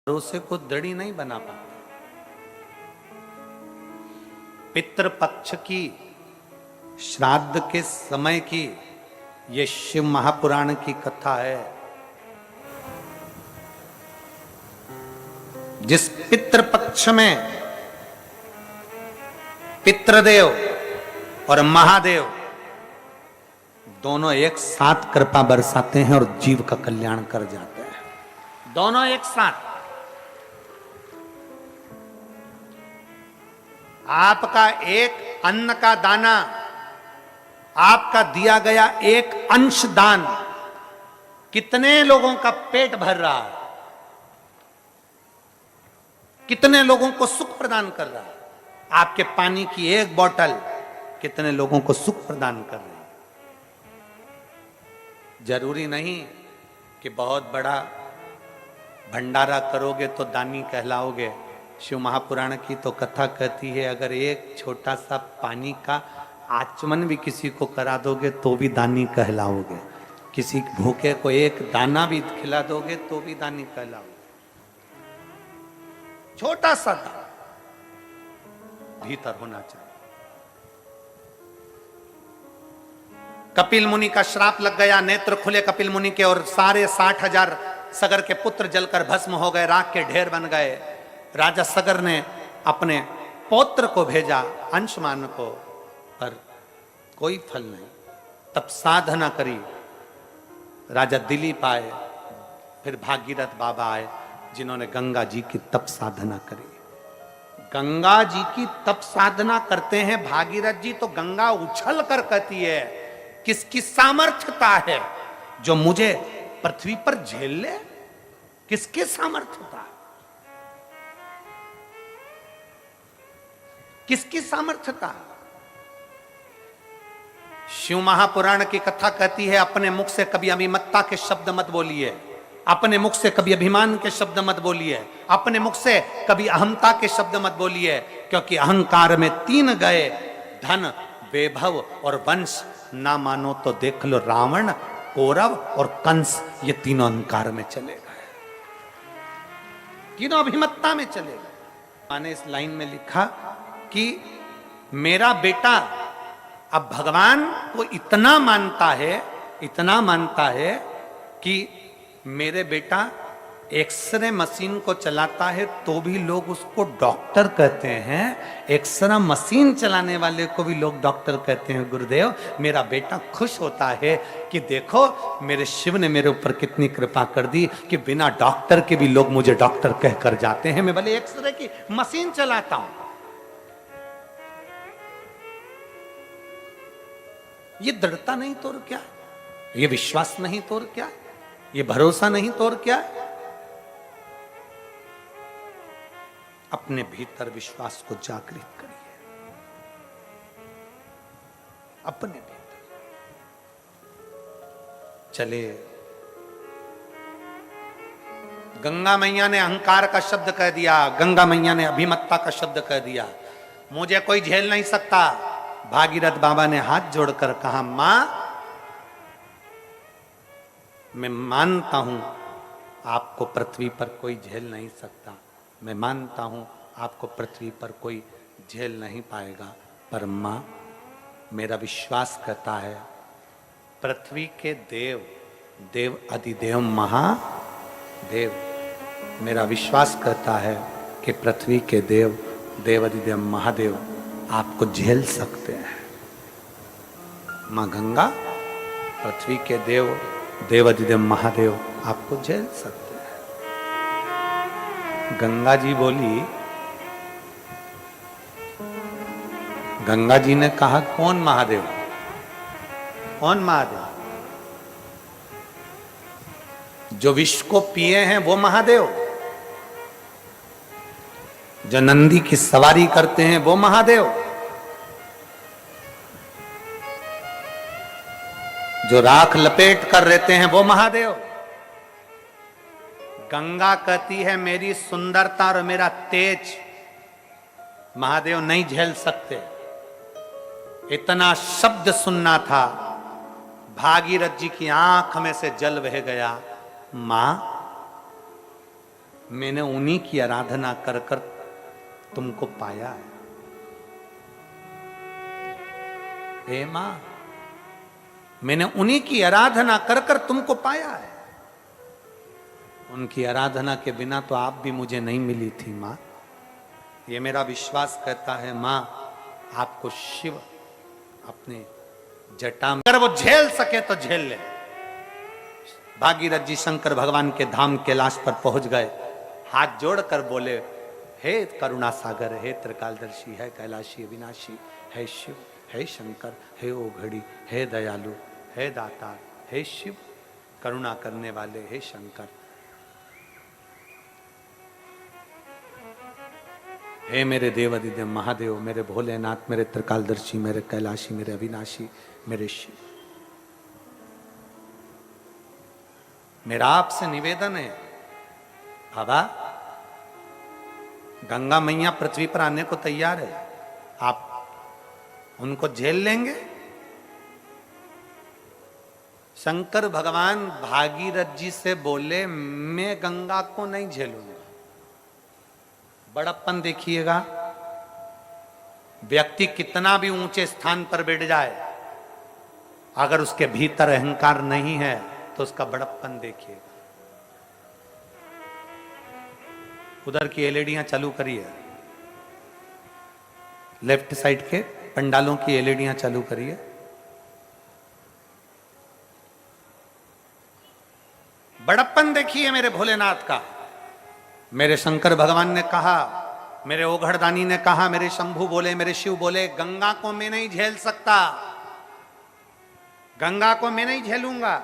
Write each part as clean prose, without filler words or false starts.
भरोसे को दृढ़ नहीं बना पाते। पितृपक्ष की, श्राद्ध के समय की ये शिव महापुराण की कथा है। जिस पितृपक्ष में पितृदेव और महादेव दोनों एक साथ कृपा बरसाते हैं और जीव का कल्याण कर जाते हैं, दोनों एक साथ। आपका एक अन्न का दाना, आपका दिया गया एक अंश दान कितने लोगों का पेट भर रहा है, कितने लोगों को सुख प्रदान कर रहा है। आपके पानी की एक बोतल कितने लोगों को सुख प्रदान कर रही है। जरूरी नहीं कि बहुत बड़ा भंडारा करोगे तो दानी कहलाओगे। शिव महापुराण की तो कथा कहती है, अगर एक छोटा सा पानी का आचमन भी किसी को करा दोगे तो भी दानी कहलाओगे। किसी भूखे को एक दाना भी खिला दोगे तो भी दानी कहलाओगे। छोटा सा दाना भीतर होना चाहिए। कपिल मुनि का श्राप लग गया, नेत्र खुले कपिल मुनि के और सारे 60,000 सगर के पुत्र जलकर भस्म हो गए, राख के ढेर बन गए। राजा सगर ने अपने पौत्र को भेजा अंशुमान को, पर कोई फल नहीं। तब साधना करी, राजा दिलीप आए, फिर भागीरथ बाबा आए जिन्होंने गंगा जी की तप साधना करी। गंगा जी की तप साधना करते हैं भागीरथ जी तो गंगा उछल कर कहती है, किसकी सामर्थ्यता है जो मुझे पृथ्वी पर झेल ले? किसकी सामर्थ्यता, किसकी सामर्थ्यता? शिव महापुराण की कथा कहती है, अपने मुख से कभी अभिमत्ता के शब्द मत बोलिए, अपने मुख से कभी अभिमान के शब्द मत बोलिए, अपने मुख से कभी अहंता के शब्द मत बोलिए, क्योंकि अहंकार में 3 गए, धन, वैभव और वंश। ना मानो तो देख लो, रावण, कौरव और कंस, ये तीनों अहंकार में चले गए, तीनों अभिमत्ता में चले गए। मैंने इस लाइन में लिखा कि मेरा बेटा अब भगवान को इतना मानता है, इतना मानता है कि मेरे बेटा एक्सरे मशीन को चलाता है तो भी लोग उसको डॉक्टर कहते हैं, एक्सरे मशीन चलाने वाले को भी लोग डॉक्टर कहते हैं। गुरुदेव, मेरा बेटा खुश होता है कि देखो मेरे शिव ने मेरे ऊपर कितनी कृपा कर दी कि बिना डॉक्टर के भी लोग मुझे डॉक्टर कहकर जाते हैं, मैं भले एक्सरे की मशीन चलाता हूं। ये दृढ़ता नहीं तो और क्या, ये विश्वास नहीं तो और क्या, ये भरोसा नहीं तो और क्या। अपने भीतर विश्वास को जागृत करिए, अपने भीतर चले। गंगा मैया ने अहंकार का शब्द कह दिया, गंगा मैया ने अभिमत्ता का शब्द कह दिया, मुझे कोई झेल नहीं सकता। भागीरथ बाबा ने हाथ जोड़कर कहा, मां मैं मानता हूं आपको पृथ्वी पर कोई झेल नहीं सकता, मैं मानता हूं आपको पृथ्वी पर कोई झेल नहीं पाएगा, पर मां मेरा विश्वास कहता है पृथ्वी के देव, देव अधिदेव महादेव, मेरा विश्वास कहता है कि पृथ्वी के देव, देव अधिदेव महादेव आपको झेल सकते हैं। मां गंगा, पृथ्वी के देव, देव अधिदेव महादेव आपको झेल सकते हैं। गंगा जी बोली, गंगा जी ने कहा, कौन महादेव, कौन महादेव? जो विष को पिए हैं वो महादेव, जो नंदी की सवारी करते हैं वो महादेव, जो राख लपेट कर रहते हैं वो महादेव। गंगा कहती है मेरी सुंदरता और मेरा तेज महादेव नहीं झेल सकते। इतना शब्द सुनना था, भागीरथ जी की आंख में से जल बह गया। मां मैंने उन्हीं की आराधना कर कर तुमको पाया है। हे मां, मैंने उन्हीं की आराधना कर कर तुमको पाया है। उनकी आराधना के बिना तो आप भी मुझे नहीं मिली थी मां। ये मेरा विश्वास कहता है मां, आपको शिव अपने जटा में, अगर वो झेल सके तो झेल ले। भागीरथ जी शंकर भगवान के धाम कैलाश पर पहुंच गए, हाथ जोड़कर बोले, हे करुणा सागर, हे त्रिकालदर्शी, है कैलाशी अविनाशी, है शिव, हे शंकर, हे ओघड़ी, हे दयालु, हे दातार, हे शिव, करुणा करने वाले, हे शंकर, हे मेरे देवादिदेव महादेव, मेरे भोलेनाथ, मेरे त्रिकालदर्शी, मेरे कैलाशी, मेरे अविनाशी, मेरे शिव। मेरा आपसे निवेदन है बाबा, गंगा मैया पृथ्वी पर आने को तैयार है, आप उनको झेल लेंगे? शंकर भगवान भागीरथ जी से बोले, मैं गंगा को नहीं झेलूंगा। बड़प्पन देखिएगा, व्यक्ति कितना भी ऊंचे स्थान पर बैठ जाए, अगर उसके भीतर अहंकार नहीं है तो उसका बड़प्पन देखिएगा। उधर की एलईडियां चालू करिए, लेफ्ट साइड के पंडालों की एलईडियां चालू करिए। बड़प्पन देखिए मेरे भोलेनाथ का। मेरे शंकर भगवान ने कहा, मेरे ओघड़दानी ने कहा, मेरे शंभू बोले, मेरे शिव बोले, गंगा को मैं नहीं झेल सकता, गंगा को मैं नहीं झेलूंगा।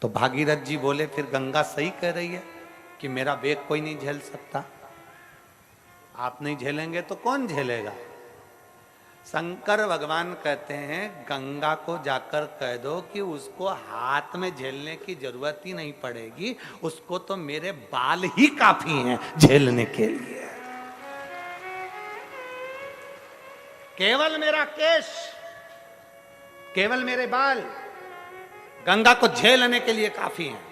तो भागीरथ जी बोले, फिर गंगा सही कह रही है कि मेरा वेग कोई नहीं झेल सकता। आप नहीं झेलेंगे तो कौन झेलेगा? शंकर भगवान कहते हैं, गंगा को जाकर कह दो कि उसको हाथ में झेलने की जरूरत ही नहीं पड़ेगी, उसको तो मेरे बाल ही काफी हैं झेलने के लिए। केवल मेरा केश, केवल मेरे बाल गंगा को झेलने के लिए काफी हैं।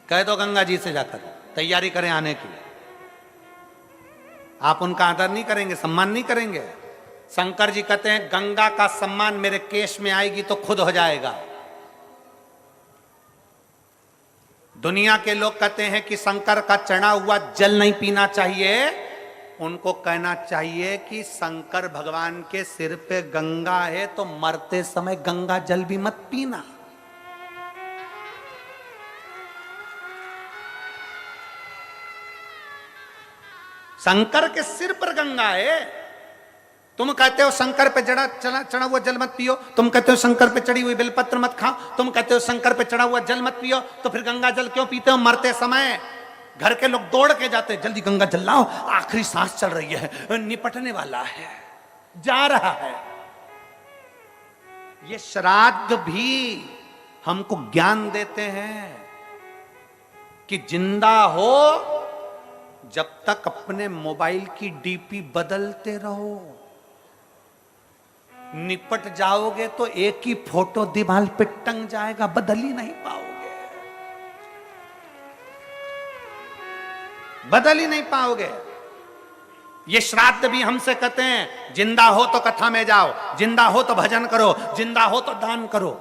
कह दो गंगा जी से जाकर तैयारी करें आने की। आप उनका आदर नहीं करेंगे, सम्मान नहीं करेंगे। शंकर जी कहते हैं, गंगा का सम्मान मेरे केश में आएगी तो खुद हो जाएगा। दुनिया के लोग कहते हैं कि शंकर का चढ़ा हुआ जल नहीं पीना चाहिए। उनको कहना चाहिए कि शंकर भगवान के सिर पे गंगा है तो मरते समय गंगा जल भी मत पीना। शंकर के सिर पर गंगा है। तुम कहते हो शंकर पे चढ़ा हुआ जल मत पियो, तुम कहते हो शंकर पे चढ़ी हुई बेलपत्र मत खाओ, तुम कहते हो शंकर पे चढ़ा हुआ जल मत पियो, तो फिर गंगा जल क्यों पीते हो? मरते समय घर के लोग दौड़ के जाते, जल्दी गंगा जल लाओ, आखिरी सांस चल रही है, निपटने वाला है, जा रहा है। ये श्राद्ध भी हमको ज्ञान देते हैं कि जिंदा हो जब तक अपने मोबाइल की डीपी बदलते रहो, निपट जाओगे तो एक ही फोटो दीवार पे टंग जाएगा, बदल ही नहीं पाओगे, बदल ही नहीं पाओगे। ये श्राद्ध भी हमसे कहते हैं, जिंदा हो तो कथा में जाओ, जिंदा हो तो भजन करो, जिंदा हो तो दान करो,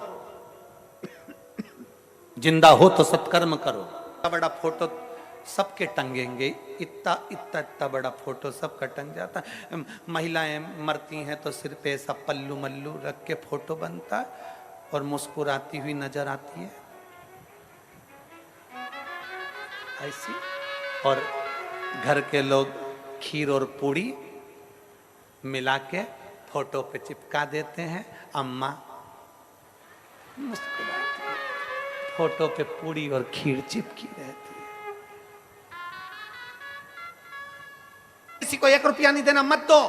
जिंदा हो तो सत्कर्म करो। इतना बड़ा फोटो सबके टंगेंगे, इतना इतना इतना बड़ा फोटो सबका टंग जाता है। महिलाएं मरती हैं तो सिर पे ऐसा पल्लू मल्लू रख के फोटो बनता है और मुस्कुराती हुई नजर आती है ऐसी। और घर के लोग खीर और पूड़ी मिला के फोटो पे चिपका देते हैं। अम्मा मुस्कुराती है, फोटो पे पूड़ी और खीर चिपकी रहती है। किसी को 1 रुपया नहीं देना मत दो,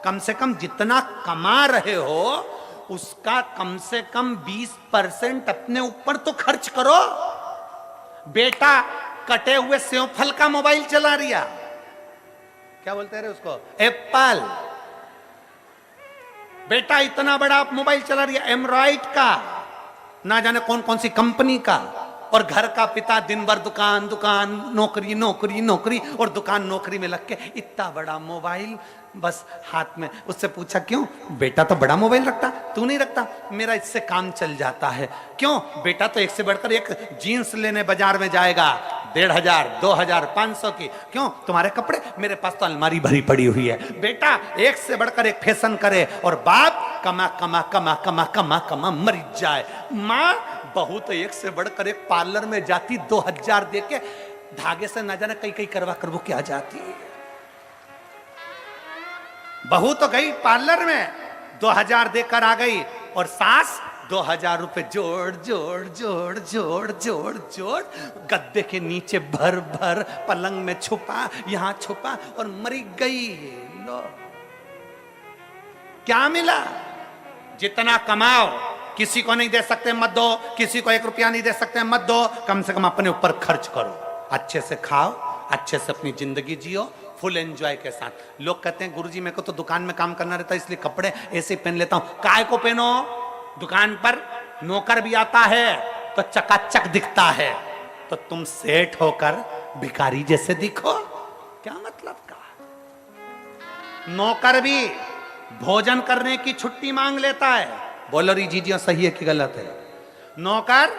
कम से कम जितना कमा रहे हो उसका कम से कम 20% अपने ऊपर तो खर्च करो। बेटा कटे हुए सेव फल का मोबाइल चला रिया, क्या बोलते रहे उसको, एप्पल। बेटा इतना बड़ा आप मोबाइल चला रही है, एमराइट का, ना जाने कौन कौन सी कंपनी का, और घर का पिता दिन भर दुकान दुकान, नौकरी नौकरी नौकरी, और दुकान नौकरी में लग के इतना बड़ा मोबाइल बस हाथ में। उससे पूछा क्यों? बेटा तो बड़ा मोबाइल रखता, तू नहीं रखता। मेरा इससे काम चल जाता है। क्यों? बेटा तो एक से बढ़कर एक जीन्स लेने बाजार में जाएगा 1500, 2000, 500 की। क्यों? तुम्हारे कपड़े, मेरे पास तो अलमारी भरी पड़ी हुई है। बेटा एक से बढ़कर एक फैशन करे, और बाप कमा कमा कमा कमा कमा कमा मर जाए। माँ बहू तो एक से बढ़कर एक पार्लर में जाती 2000 दे के, धागे से ना जाने कई कई करवा कर वो क्या जाती है। बहू तो गई पार्लर में 2000 देकर आ गई, और सास 2000 रुपए जोड़ जोड़ जोड़ जोड़ जोड़ जोड़ गद्दे के नीचे भर भर, पलंग में छुपा, यहां छुपा, और मरी गई। लो क्या मिला? जितना कमाओ किसी को नहीं दे सकते मत दो, किसी को 1 रुपया नहीं दे सकते मत दो, कम से कम अपने ऊपर खर्च करो, अच्छे से खाओ, अच्छे से अपनी जिंदगी जियो, फुल एंजॉय के साथ। लोग कहते हैं गुरुजी मेरे को तो दुकान में काम करना रहता है इसलिए कपड़े ऐसे पहन लेता हूं। काय को पहनो? दुकान पर नौकर भी आता है तो चकाचक दिखता है, तो तुम सेठ होकर भिखारी जैसे दिखो, क्या मतलब का? नौकर भी भोजन करने की छुट्टी मांग लेता है। बोलो री जीजियो सही है कि गलत है? नौकर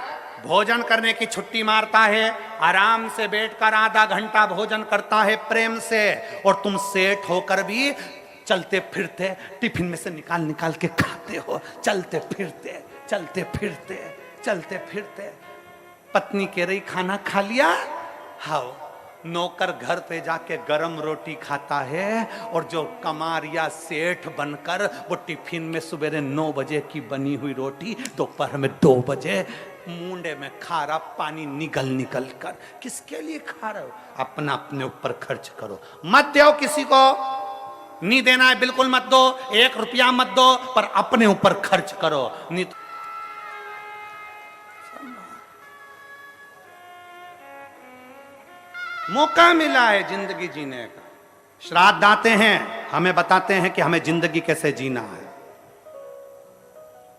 भोजन करने की छुट्टी मारता है, आराम से बैठकर आधा घंटा भोजन करता है प्रेम से, और तुम सेठ होकर भी चलते फिरते टिफिन में से निकाल निकाल के खाते हो, चलते फिरते चलते फिरते चलते फिरते। पत्नी कह रही खाना खा लिया? हाओ। नौकर घर पे जाके गरम रोटी खाता है, और जो कमारिया सेठ बनकर वो टिफिन में सवेरे 9 बजे की बनी हुई रोटी दोपहर में 2 बजे मुंडे में खा रहा, पानी निकल निकल कर। किसके लिए खा रहे हो? अपना अपने ऊपर खर्च करो, मत दो किसी को, नहीं देना है बिल्कुल मत दो, 1 रुपया मत दो, पर अपने ऊपर खर्च करो। नहीं तो मौका मिला है जिंदगी जीने का। श्राद्ध आते हैं, हमें बताते हैं कि हमें जिंदगी कैसे जीना है।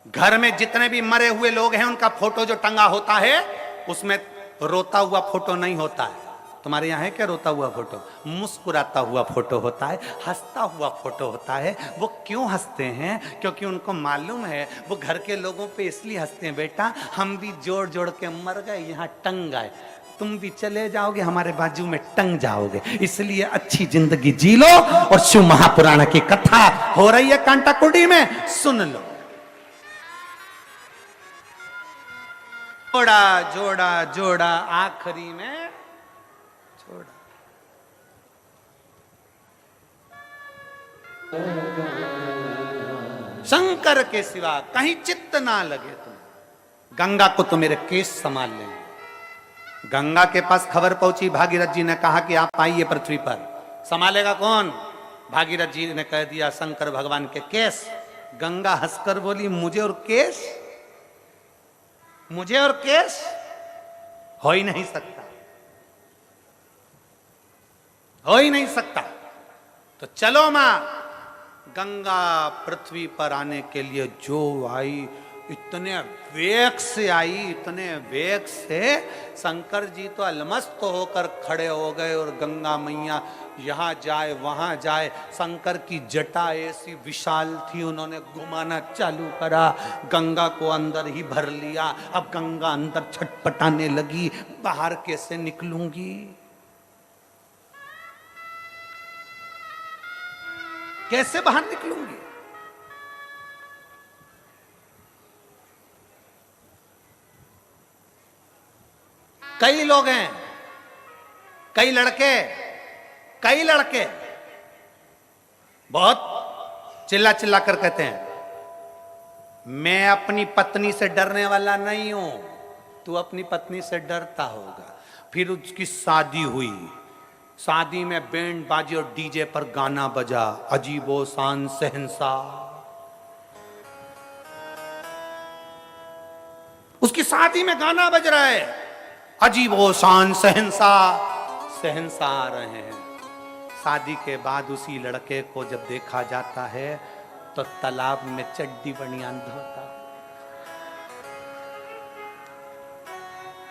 घर में जितने भी मरे हुए लोग हैं उनका फोटो जो टंगा होता है उसमें रोता हुआ फोटो नहीं होता है। तुम्हारे यहाँ है क्या रोता हुआ फोटो? मुस्कुराता हुआ फोटो होता है, हंसता हुआ फोटो होता है। वो क्यों हंसते हैं? क्योंकि उनको मालूम है वो घर के लोगों पे इसलिए हंसते हैं, बेटा हम भी जोड़ जोड़ के मर गए, यहाँ टंग गए, तुम भी चले जाओगे हमारे बाजू में टंग जाओगे, इसलिए अच्छी जिंदगी जी लो। और शिव महापुराण की कथा हो रही है कांटाकुंडी में, सुन लो। जोड़ा जोड़ा जोड़ा आखिरी में छोड़ा। शंकर के सिवा कहीं चित्त ना लगे तुम। गंगा को तो मेरे केस संभाल लेंगे। गंगा के पास खबर पहुंची, भागीरथ जी ने कहा कि आप आइए पृथ्वी पर। संभालेगा कौन? भागीरथ जी ने कह दिया शंकर भगवान के केस। गंगा हंसकर बोली मुझे और केस? मुझे और केस हो ही नहीं सकता, हो ही नहीं सकता। तो चलो मां। गंगा पृथ्वी पर आने के लिए जो आई, इतने वेग से आई, इतने वेग से शंकर जी तो अलमस्त होकर खड़े हो गए, और गंगा मैया यहाँ जाए वहां जाए। शंकर की जटा ऐसी विशाल थी, उन्होंने घुमाना चालू करा, गंगा को अंदर ही भर लिया। अब गंगा अंदर छटपटाने लगी, बाहर कैसे निकलूंगी, कैसे बाहर निकलूंगी? कई लोग हैं, कई लड़के बहुत चिल्ला चिल्ला कर कहते हैं मैं अपनी पत्नी से डरने वाला नहीं हूं, तू अपनी पत्नी से डरता होगा। फिर उसकी शादी हुई, शादी में बैंड बाजी और डीजे पर गाना बजा, अजीबो शान शहंशाह। उसकी शादी में गाना बज रहा है, अजीबो शान शहंशाह, शहंशाह आ रहे हैं। शादी के बाद उसी लड़के को जब देखा जाता है तो तालाब में चड्डी बनियान धोता।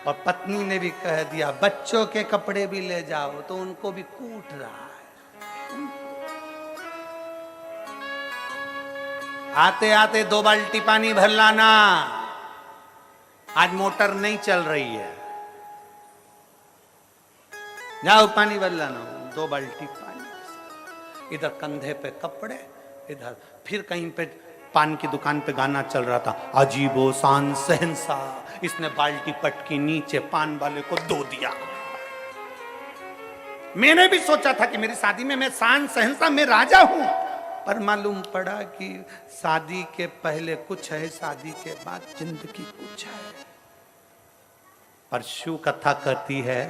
और पत्नी ने भी कह दिया बच्चों के कपड़े भी ले जाओ, तो उनको भी कूट रहा है। आते आते 2 बाल्टी पानी भर लाना, आज मोटर नहीं चल रही है, जाओ पानी भर लाना। 2 बाल्टी पानी, इधर कंधे पे कपड़े, इधर फिर कहीं पे पान की दुकान पे गाना चल रहा था, अजीबो शान शहंशाह। इसने बाल्टी पटकी नीचे पान वाले को दो दिया। मैंने भी सोचा था कि मेरी शादी में मैं शान शहंशाह, मैं राजा हूं, पर मालूम पड़ा कि शादी के पहले कुछ है, शादी के बाद जिंदगी कुछ है। पर शिव कथा कहती है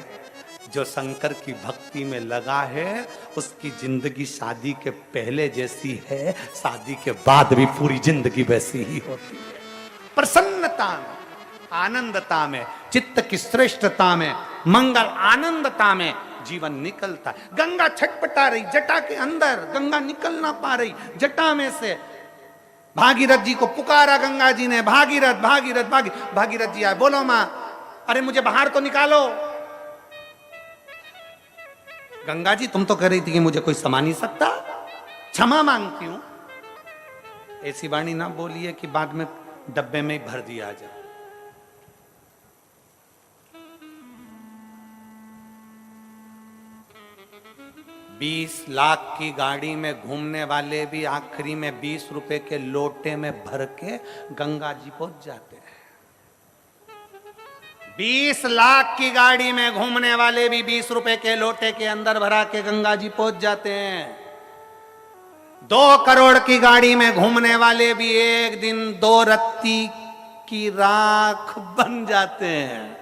जो शंकर की भक्ति में लगा है उसकी जिंदगी शादी के पहले जैसी है, शादी के बाद भी पूरी जिंदगी वैसी ही होती है। प्रसन्नता में, आनंदता में, चित्त की श्रेष्ठता में, मंगल आनंदता में जीवन निकलता है। गंगा छटपटा रही जटा के अंदर, गंगा निकल ना पा रही जटा में से। भागीरथ जी को पुकारा गंगा जी ने, भागीरथ भागीरथ भागीरथ जी आए, बोलो मां, अरे मुझे बाहर तो निकालो। गंगा जी तुम तो कह रही थी कि मुझे कोई समा नहीं सकता, क्षमा मांगती हूं। ऐसी वाणी ना बोलिए कि बाद में डब्बे में ही भर दिया जाए। बीस लाख की गाड़ी में घूमने वाले भी आखिरी में 20 रुपए के लोटे में भर के गंगा जी पहुंच जाते हैं। 20 लाख की गाड़ी में घूमने वाले भी 20 रुपए के लोटे के अंदर भरा के गंगा जी पहुंच जाते हैं। 2 करोड़ की गाड़ी में घूमने वाले भी एक दिन 2 रत्ती की राख बन जाते हैं।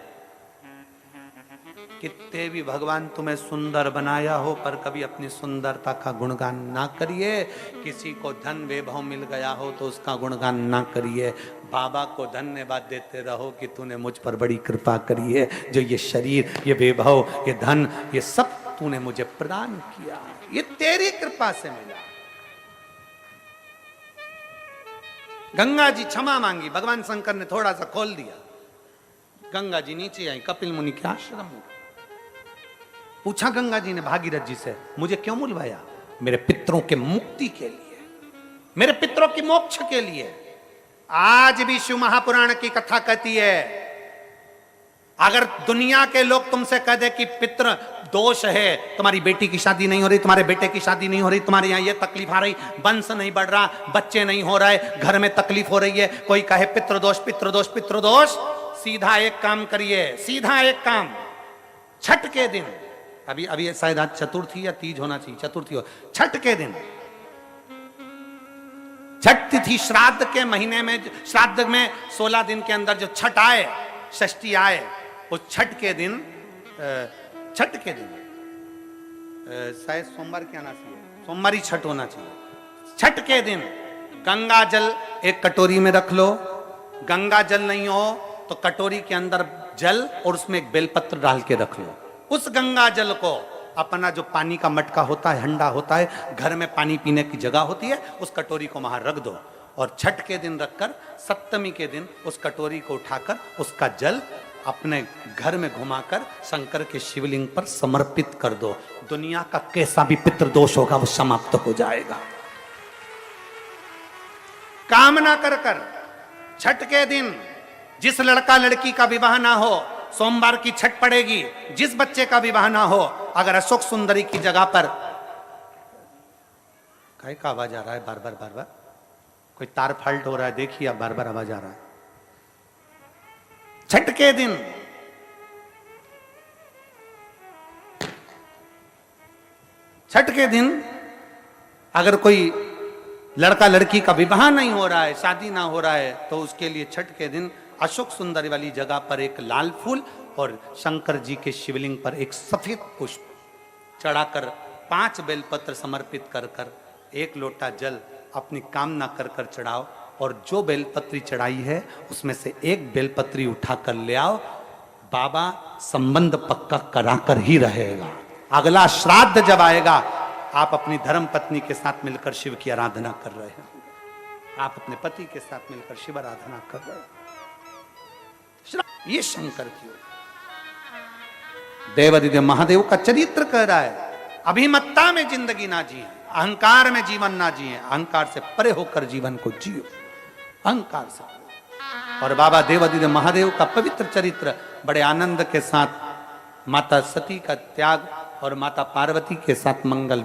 कितने भी भगवान तुम्हें सुंदर बनाया हो, पर कभी अपनी सुंदरता का गुणगान ना करिए। किसी को धन वैभव मिल गया हो तो उसका गुणगान ना करिए। बाबा को धन्यवाद देते रहो कि तूने मुझ पर बड़ी कृपा करी है, जो ये शरीर, ये वैभव, ये धन, ये सब तूने मुझे प्रदान किया, ये तेरी कृपा से मिला। गंगा जी क्षमा मांगी, भगवान शंकर ने थोड़ा सा खोल दिया। गंगा जी नीचे आई कपिल मुनि के आश्रम में। पूछा गंगा जी ने भागीरथ जी से, मुझे क्यों बुलवाया? मेरे पितरों के मुक्ति के लिए, मेरे पितरों की मोक्ष के लिए। आज भी शिव महापुराण की कथा कहती है, अगर दुनिया के लोग तुमसे कह दे कि पितृ दोष है, तुम्हारी बेटी की शादी नहीं हो रही, तुम्हारे बेटे की शादी नहीं हो रही, तुम्हारे यहाँ ये तकलीफ आ रही, वंश नहीं बढ़ रहा, बच्चे नहीं हो रहे, घर में तकलीफ हो रही है, कोई कहे पितृदोष पितृदोष पितृदोष, सीधा एक काम करिए, सीधा एक काम, छठ के दिन, अभी शायद आज चतुर्थी या तीज होना चाहिए, चतुर्थी हो, छठ के दिन, छठ तिथि श्राद्ध के महीने में, श्राद्ध में 16 दिन के अंदर जो छठ आए, षष्ठी आए, उस छठ के दिन, छठ के दिन शायद सोमवार क्या आना चाहिए, सोमवार ही छठ होना चाहिए। छठ के दिन गंगा जल एक कटोरी में रख लो, गंगा जल नहीं हो तो कटोरी के अंदर जल और उसमें एक बेलपत्र डाल के रख लो। उस गंगा जल को अपना जो पानी का मटका होता है, हंडा होता है, घर में पानी पीने की जगह होती है, उस कटोरी को वहां रख दो और छठ के दिन रखकर सप्तमी के दिन उस कटोरी को उठाकर उसका जल अपने घर में घुमाकर शंकर के शिवलिंग पर समर्पित कर दो। दुनिया का कैसा भी पितृदोष होगा वो समाप्त हो जाएगा। कामना कर कर छठ के दिन जिस लड़का लड़की का विवाह ना हो, सोमवार की छठ पड़ेगी, जिस बच्चे का विवाह ना हो, अगर अशोक सुंदरी की जगह पर, काय का आवाज आ रहा है बार बार, कोई तार फाल्ट हो रहा है, देखिए बार बार आवाज आ रहा है। छठ के दिन अगर कोई लड़का लड़की का विवाह नहीं हो रहा है, शादी ना हो रहा है, तो उसके लिए छठ के दिन अशोक सुंदरी वाली जगह पर एक लाल फूल और शंकर जी के शिवलिंग पर एक सफेद पुष्प चढ़ाकर 5 बेलपत्र समर्पित कर कर 1 लोटा जल अपनी कामना कर कर चढ़ाओ और जो बेलपत्री चढ़ाई है उसमें से 1 बेलपत्री उठाकर ले आओ। बाबा संबंध पक्का कराकर ही रहेगा। अगला श्राद्ध जब आएगा आप अपनी धर्म पत्नी के साथ मिलकर शिव की आराधना कर रहे हैं। आप अपने पति के साथ मिलकर शिव आराधना कर रहे हो। ये शंकर की देवादिदेव महादेव का चरित्र कह रहा है, अभिमत्ता में जिंदगी ना जिए, अहंकार में जीवन ना जिए, अहंकार से परे होकर जीवन को जियो, अहंकार से। और बाबा देवादिदेव महादेव का पवित्र चरित्र बड़े आनंद के साथ माता सती का त्याग और माता पार्वती के साथ मंगल